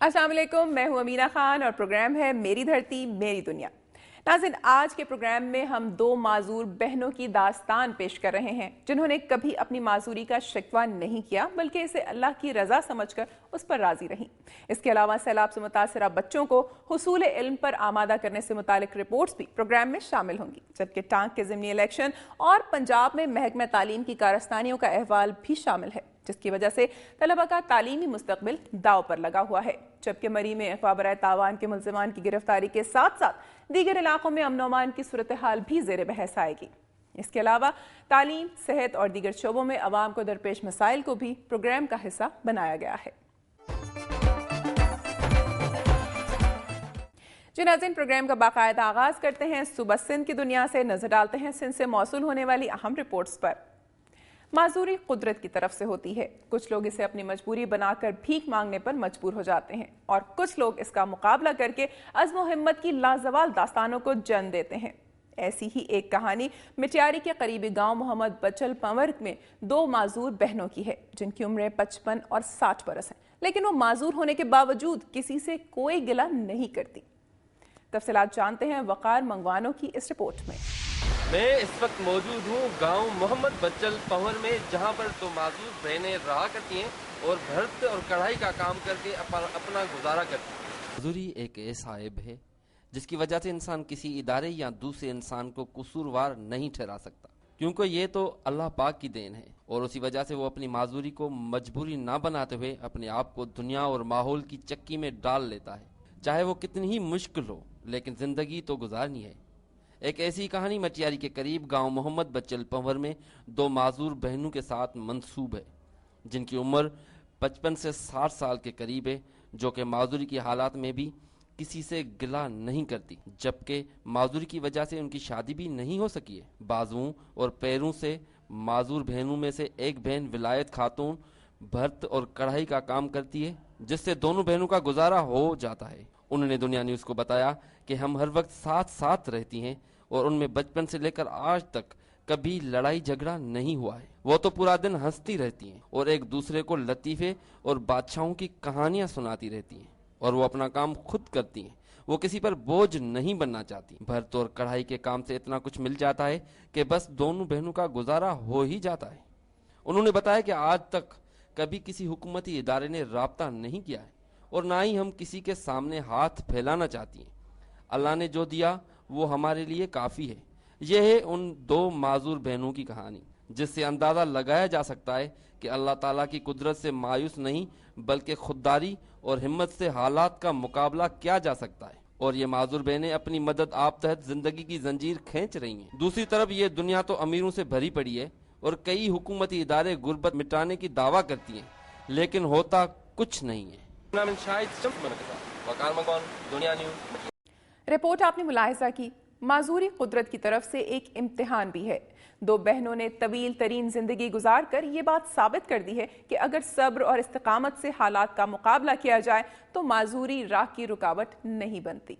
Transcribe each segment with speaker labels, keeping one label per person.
Speaker 1: السلام علیکم، میں ہوں امینہ خان اور پروگرام ہے میری دھرتی میری دنیا۔ ناظرین، آج کے پروگرام میں ہم دو معذور بہنوں کی داستان پیش کر رہے ہیں جنہوں نے کبھی اپنی معذوری کا شکوہ نہیں کیا بلکہ اسے اللہ کی رضا سمجھ کر اس پر راضی رہیں۔ اس کے علاوہ سیلاب سے متاثرہ بچوں کو حصول علم پر آمادہ کرنے سے متعلق رپورٹس بھی پروگرام میں شامل ہوں گی، جبکہ ٹانک کے ضمنی الیکشن اور پنجاب میں محکمہ تعلیم کی کارستانیوں کا احوال بھی شامل ہے، جس کی وجہ سے طلبہ کا تعلیمی مستقبل داؤ پر لگا ہوا ہے، جبکہ مری میں اغوا برائے تاوان کے ملزمان کی گرفتاری کے ساتھ ساتھ دیگر علاقوں میں امن و امان کی صورتحال بھی زیر بحث آئے گی۔ اس کے علاوہ تعلیم، صحت اور دیگر شعبوں میں عوام کو درپیش مسائل کو بھی پروگرام کا حصہ بنایا گیا ہے۔ ناظرین، پروگرام کا باقاعدہ آغاز کرتے ہیں صبح سندھ کی دنیا سے، نظر ڈالتے ہیں سندھ سے موصول ہونے والی اہم رپورٹس پر۔ معذوری قدرت کی طرف سے ہوتی ہے، کچھ لوگ اسے اپنی مجبوری بنا کر بھیک مانگنے پر مجبور ہو جاتے ہیں اور کچھ لوگ اس کا مقابلہ کر کے عزم و ہمت کی لازوال داستانوں کو جنم دیتے ہیں۔ ایسی ہی ایک کہانی مٹیاری کے قریبی گاؤں محمد بچل پنور میں دو معذور بہنوں کی ہے جن کی عمریں 55 اور 60 برس ہیں، لیکن وہ معذور ہونے کے باوجود کسی سے کوئی گلہ نہیں کرتی۔ تفصیلات جانتے ہیں وقار منگوانوں کی اس رپورٹ میں۔
Speaker 2: میں اس وقت موجود ہوں گاؤں محمد بچل پنور میں، جہاں پر دو معذور بہنیں رہا کرتی ہیں اور بھرت اور کڑھائی کا کام کر کے اپنا گزارا کرتی ہیں۔ معذوری ایک ایسا عیب ہے جس کی وجہ سے انسان کسی ادارے یا دوسرے انسان کو قصوروار نہیں ٹھہرا سکتا، کیونکہ یہ تو اللہ پاک کی دین ہے، اور اسی وجہ سے وہ اپنی معذوری کو مجبوری نہ بناتے ہوئے اپنے آپ کو دنیا اور ماحول کی چکی میں ڈال لیتا ہے، چاہے وہ کتنی ہی مشکل ہو، لیکن زندگی تو گزارنی ہے۔ ایک ایسی کہانی مٹیاری کے قریب گاؤں محمد بچل پنور میں دو معذور بہنوں کے ساتھ منسوب ہے، جن کی عمر 55 سے 60 سال کے قریب ہے، جو کہ معذوری کی حالات میں بھی کسی سے گلہ نہیں کرتی، جبکہ معذوری کی وجہ سے ان کی شادی بھی نہیں ہو سکی ہے۔ بازوؤں اور پیروں سے معذور بہنوں میں سے ایک بہن ولایت خاتون بھرت اور کڑھائی کا کام کرتی ہے، جس سے دونوں بہنوں کا گزارا ہو جاتا ہے۔ انہوں نے دنیا نیوز کو بتایا کہ ہم ہر وقت ساتھ ساتھ رہتی ہیں اور ان میں بچپن سے لے کر آج تک کبھی لڑائی جھگڑا نہیں ہوا ہے۔ وہ تو پورا دن ہنستی رہتی ہیں اور ایک دوسرے کو لطیفے اور بادشاہوں کی کہانیاں سناتی رہتی ہیں، اور وہ اپنا کام خود کرتی ہیں، وہ کسی پر بوجھ نہیں بننا چاہتی۔ بھرت اور کڑھائی کے کام سے اتنا کچھ مل جاتا ہے کہ بس دونوں بہنوں کا گزارا ہو ہی جاتا ہے۔ انہوں نے بتایا کہ آج تک کبھی کسی حکومتی ادارے نے رابطہ نہیں کیا ہے اور نہ ہی ہم کسی کے سامنے ہاتھ پھیلانا چاہتی ہیں۔ اللہ نے جو دیا وہ ہمارے لیے کافی ہے۔ یہ ہے ان دو معذور بہنوں کی کہانی، جس سے اندازہ لگایا جا سکتا ہے کہ اللہ تعالیٰ کی قدرت سے مایوس نہیں بلکہ خودداری اور ہمت سے حالات کا مقابلہ کیا جا سکتا ہے، اور یہ معذور بہنیں اپنی مدد آپ تحت زندگی کی زنجیر کھینچ رہی ہیں۔ دوسری طرف یہ دنیا تو امیروں سے بھری پڑی ہے اور کئی حکومتی ادارے غربت مٹانے کی دعویٰ کرتی ہیں، لیکن ہوتا کچھ نہیں ہے۔
Speaker 1: رپورٹ آپ نے ملاحظہ کی، معذوری قدرت کی طرف سے ایک امتحان بھی ہے۔ دو بہنوں نے طویل ترین زندگی گزار کر یہ بات ثابت کر دی ہے کہ اگر صبر اور استقامت سے حالات کا مقابلہ کیا جائے تو معذوری راہ کی رکاوٹ نہیں بنتی۔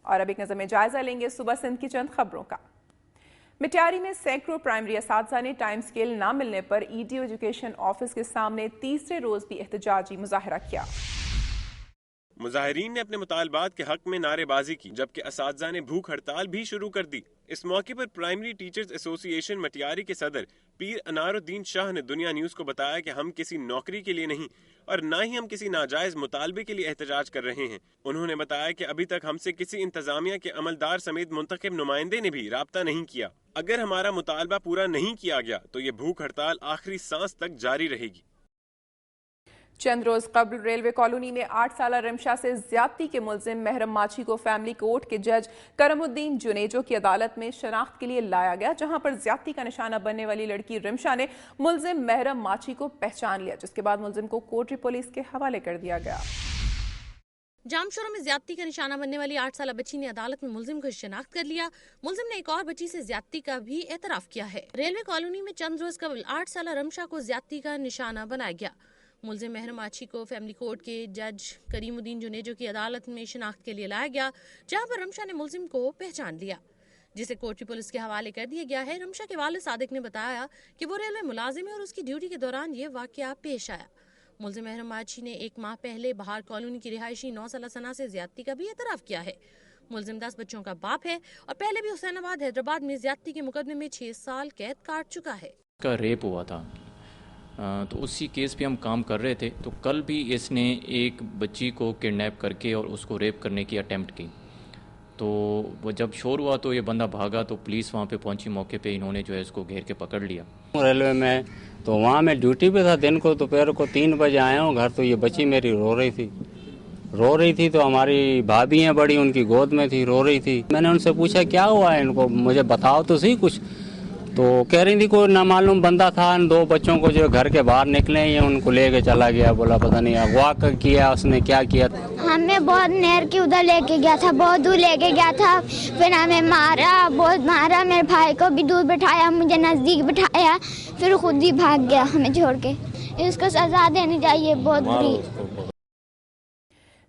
Speaker 1: اور اب ایک نظر میں جائزہ لیں گے صبح سندھ کی چند خبروں کا۔ مٹیاری میں سینکڑوں پرائمری اساتذہ نے ٹائم سکیل نہ ملنے پر E D O education office کے سامنے تیسرے روز بھی احتجاجی مظاہرہ کیا۔
Speaker 3: مظاہرین نے اپنے مطالبات کے حق میں نعرے بازی کی، جبکہ اساتذہ نے بھوک ہڑتال بھی شروع کر دی۔ اس موقع پر پرائمری ٹیچرز ایسوسی ایشن مٹیاری کے صدر پیر انار الدین شاہ نے دنیا نیوز کو بتایا کہ ہم کسی نوکری کے لیے نہیں اور نہ ہی ہم کسی ناجائز مطالبے کے لیے احتجاج کر رہے ہیں۔ انہوں نے بتایا کہ ابھی تک ہم سے کسی انتظامیہ کے عملدار سمیت منتخب نمائندے نے بھی رابطہ نہیں کیا۔ اگر ہمارا مطالبہ پورا نہیں کیا گیا تو یہ بھوک ہڑتال آخری سانس تک جاری رہے گی۔
Speaker 1: چند روز قبل ریلوے کالونی میں 8 سالہ رمشا سے زیادتی کے ملزم محرم ماچھی کو فیملی کورٹ کے جج کرم الدین جنیجو کی عدالت میں شناخت کے لیے لایا گیا، جہاں پر زیادتی کا نشانہ بننے والی لڑکی رمشا نے ملزم محرم ماچھی کو پہچان لیا، جس کے بعد ملزم کو کوٹری پولیس کے حوالے کر دیا گیا۔
Speaker 4: جام شوروں میں زیادتی کا نشانہ بننے والی 8 سالہ بچی نے عدالت میں ملزم کو شناخت کر لیا۔ ملزم نے ایک اور بچی سے زیادتی کا بھی اعتراف کیا ہے۔ ریلوے کالونی میں چند روز قبل 8 سالہ رمشا کو زیادتی کا نشانہ بنایا گیا۔ ملزم محرم ماچھی کو فیملی کورٹ کے جج کریم الدین جنیجو کی عدالت میں شناخت کے لیے لایا گیا، جہاں پر رمشا نے ملزم کو پہچان لیا، جسے کوٹری پولیس کے حوالے کر دیا گیا ہے۔ رمشا کے والد صادق نے بتایا کہ وہ ریلوے ملازم ہے اور اس کی ڈیوٹی کے دوران یہ واقعہ پیش آیا۔ ملزم احرم ماچھی نے 1 ماہ پہلے بہار کالونی کی رہائشی 9 سالہ ثنا سے زیادتی کا بھی اعتراف کیا ہے۔ ملزم 10 بچوں کا باپ ہے اور پہلے بھی حسین آباد حیدرآباد میں زیادتی کے مقدمے میں 6 سال قید کاٹ چکا ہے۔
Speaker 5: اس کا ریپ ہوا تھا تو اسی کیس پہ ہم کام کر رہے تھے، تو کل بھی اس نے ایک بچی کو کڈنیپ کر کے اور اس کو ریپ کرنے کی اٹیمپٹ کی، تو وہ جب شور ہوا تو یہ بندہ بھاگا، تو پولیس وہاں پہ پہنچی، موقع پہ انہوں نے جو ہے اس کو گھیر کے پکڑ لیا۔
Speaker 6: ریلوے میں تو وہاں میں ڈیوٹی پہ تھا دن کو، دوپہر کو 3 بجے آیا ہوں گھر، تو یہ بچی میری رو رہی تھی تو ہماری بھابھی ہیں بڑی، ان کی گود میں تھی، رو رہی تھی۔ میں نے ان سے پوچھا کیا ہوا ہے ان کو، مجھے بتاؤ تو صحیح کچھ، تو کہہ رہی تھی کوئی نامعلوم بندہ تھا، ان 2 بچوں کو جو گھر کے باہر نکلے یہ ان کو لے کے چلا گیا، بولا پتہ نہیں اغوا کیا اس نے، کیا کیا۔
Speaker 7: ہمیں بہت نہر کے ادھر لے کے گیا تھا، بہت دور لے کے گیا تھا، پھر ہمیں مارا، بہت مارا، میرے بھائی کو بھی دور بٹھایا، مجھے نزدیک بٹھایا، پھر خود ہی بھاگ گیا ہمیں چھوڑ کے۔ اس کو سزا دینی چاہیے بہت بری۔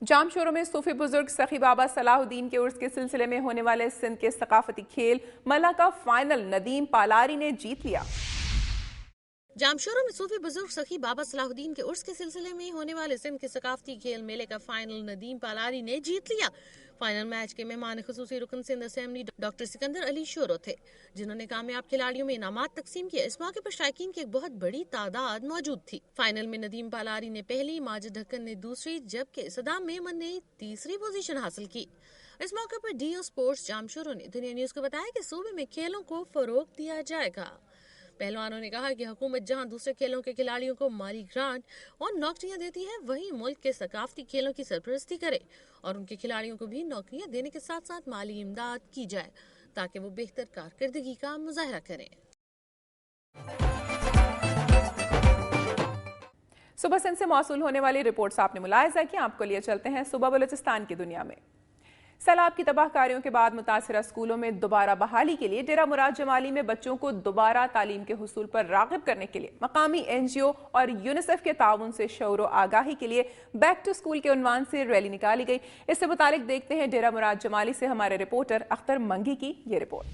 Speaker 1: جام شوروں میں صوفی بزرگ سخی بابا صلاح الدین کے عرس کے سلسلے میں ہونے والے سندھ کے ثقافتی کھیل ملا کا فائنل ندیم پالاری نے جیت لیا۔
Speaker 4: جام شوروں میں صوفی بزرگ سخی بابا صلاح الدین کے عرس کے سلسلے میں ہونے والے سندھ کے ثقافتی کھیل میلے کا فائنل ندیم پالاری نے جیت لیا۔ فائنل میچ کے مہمان خصوصی رکن سندھ اسمبلی ڈاکٹر سکندر علی شورو تھے، جنہوں نے کامیاب کھلاڑیوں میں انعامات تقسیم کیے۔ اس موقع پر شائقین کی ایک بہت بڑی تعداد موجود تھی۔ فائنل میں ندیم پالاری نے پہلی، ماجد ڈھکن نے دوسری، جبکہ صدام میمن نے تیسری پوزیشن حاصل کی۔ اس موقع پر ڈی او اسپورٹس جام شورو نے دنیا نیوز کو بتایا کہ صوبے میں کھیلوں کو فروغ دیا جائے گا۔ پہلوانوں نے کہا کہ حکومت جہاں دوسرے کھیلوں کے کھلاڑیوں کو مالی گرانٹ اور نوکریاں دیتی ہے، وہیں ملک کے ثقافتی کھیلوں کی سرپرستی کرے اور ان کے کھلاڑیوں کو بھی نوکریاں دینے کے ساتھ ساتھ مالی امداد کی جائے تاکہ وہ بہتر کارکردگی کا مظاہرہ کریں۔
Speaker 1: صبح سندھ سے موصول ہونے والی رپورٹس آپ نے ملاحظہ کی، آپ کو لیے چلتے ہیں صبح بلوچستان کی دنیا میں۔ سیلاب کی تباہ کاریوں کے بعد متاثرہ اسکولوں میں دوبارہ بحالی کے لیے ڈیرہ مراد جمالی میں بچوں کو دوبارہ تعلیم کے حصول پر راغب کرنے کے لیے مقامی NGO اور یونیسیف کے تعاون سے شعور و آگاہی کے لیے بیک ٹو اسکول کے عنوان سے ریلی نکالی گئی۔ اس سے متعلق دیکھتے ہیں ڈیرہ مراد جمالی سے ہمارے رپورٹر اختر منگی کی یہ رپورٹ۔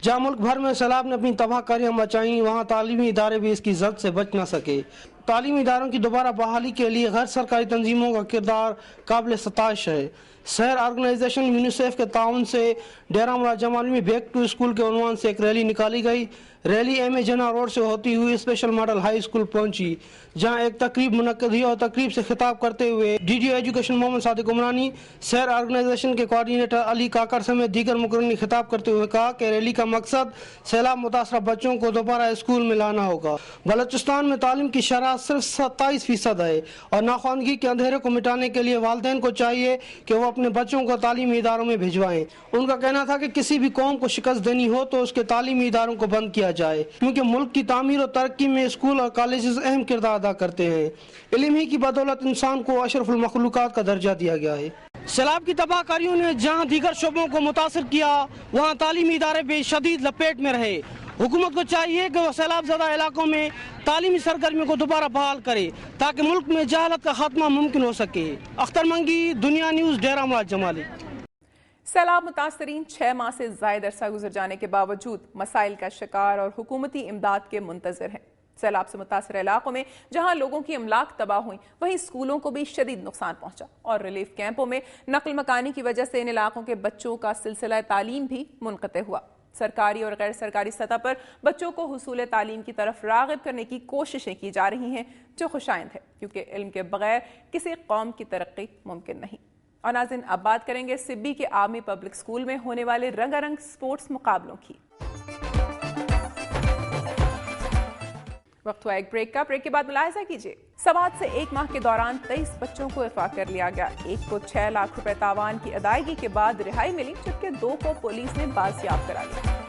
Speaker 8: جہاں ملک بھر میں سیلاب نے اپنی تباہ کاریاں مچائیں، وہاں تعلیمی ادارے بھی اس کی زد سے بچ نہ سکے۔ تعلیمی اداروں کی دوبارہ بحالی کے لیے غیر سرکاری تنظیموں کا کردار قابل ستائش ہے۔ سحر آرگنائزیشن یونیسیف کے تعاون سے ڈیرہ مراد جمالی میں بیک ٹو اسکول کے عنوان سے ایک ریلی نکالی گئی۔ ریلی ایم اے جناح روڈ سے ہوتی ہوئی اسپیشل ماڈل ہائی اسکول پہنچی، جہاں ایک تقریب منعقد ہوئی اور تقریب سے خطاب کرتے ہوئے DDO ایجوکیشن محمد صادق عمرانی، سحر آرگنائزیشن کے کوارڈینیٹر علی کاکڑ سمیت دیگر مقررین نے خطاب کرتے ہوئے کہا کہ ریلی کا مقصد سیلاب متاثرہ بچوں کو دوبارہ اسکول میں لانا ہوگا۔ بلوچستان میں تعلیم کی شرح صرف 27% ہے اور ناخواندگی کے اندھیرے کو مٹانے کے لیے والدین کو چاہیے کہ وہ اپنے بچوں کو تعلیمی اداروں میں بھجوائیں۔ ان کا کہنا تھا کہ کسی بھی قوم کو شکست دینی ہو تو اس کے تعلیمی اداروں کو بند کیا جائے، کیونکہ ملک کی تعمیر و ترقی میں اسکول اور کالجز اہم کردار ادا کرتے ہیں۔ علم ہی کی بدولت انسان کو اشرف المخلوقات کا درجہ دیا گیا ہے۔ سیلاب کی تباہ کاریوں نے جہاں دیگر شعبوں کو متاثر کیا، وہاں تعلیمی ادارے بھی شدید لپیٹ میں رہے۔ حکومت کو چاہیے کہ وہ سیلاب زدہ علاقوں میں تعلیمی سرگرمیوں کو دوبارہ بحال کرے تاکہ ملک میں جہالت کا خاتمہ ممکن ہو سکے۔ اختر منگی، دنیا نیوز، ڈیرہ مراد جمالی۔
Speaker 1: سیلاب متاثرین 6 ماہ سے زائد عرصہ گزر جانے کے باوجود مسائل کا شکار اور حکومتی امداد کے منتظر ہیں۔ سیلاب سے متاثرہ علاقوں میں جہاں لوگوں کی املاک تباہ ہوئیں، وہیں اسکولوں کو بھی شدید نقصان پہنچا اور ریلیف کیمپوں میں نقل مکانی کی وجہ سے ان علاقوں کے بچوں کا سلسلہ تعلیم بھی منقطع ہوا۔ سرکاری اور غیر سرکاری سطح پر بچوں کو حصول تعلیم کی طرف راغب کرنے کی کوششیں کی جا رہی ہیں، جو خوشائند ہے، کیونکہ علم کے بغیر کسی قوم کی ترقی ممکن نہیں۔ اور ناظرین، اب بات کریں گے سبی کے آرمی پبلک اسکول میں ہونے والے رنگا رنگ سپورٹس مقابلوں کی۔ وقت ہوا ایک بریک کا، بریک کے بعد ملاحظہ کیجیے۔ سوات سے 1 ماہ کے دوران 23 بچوں کو اغوا کر لیا گیا۔ ایک کو 6 لاکھ روپے تاوان کی ادائیگی کے بعد رہائی ملی، جبکہ 2 کو پولیس نے بازیاب کرا لیا۔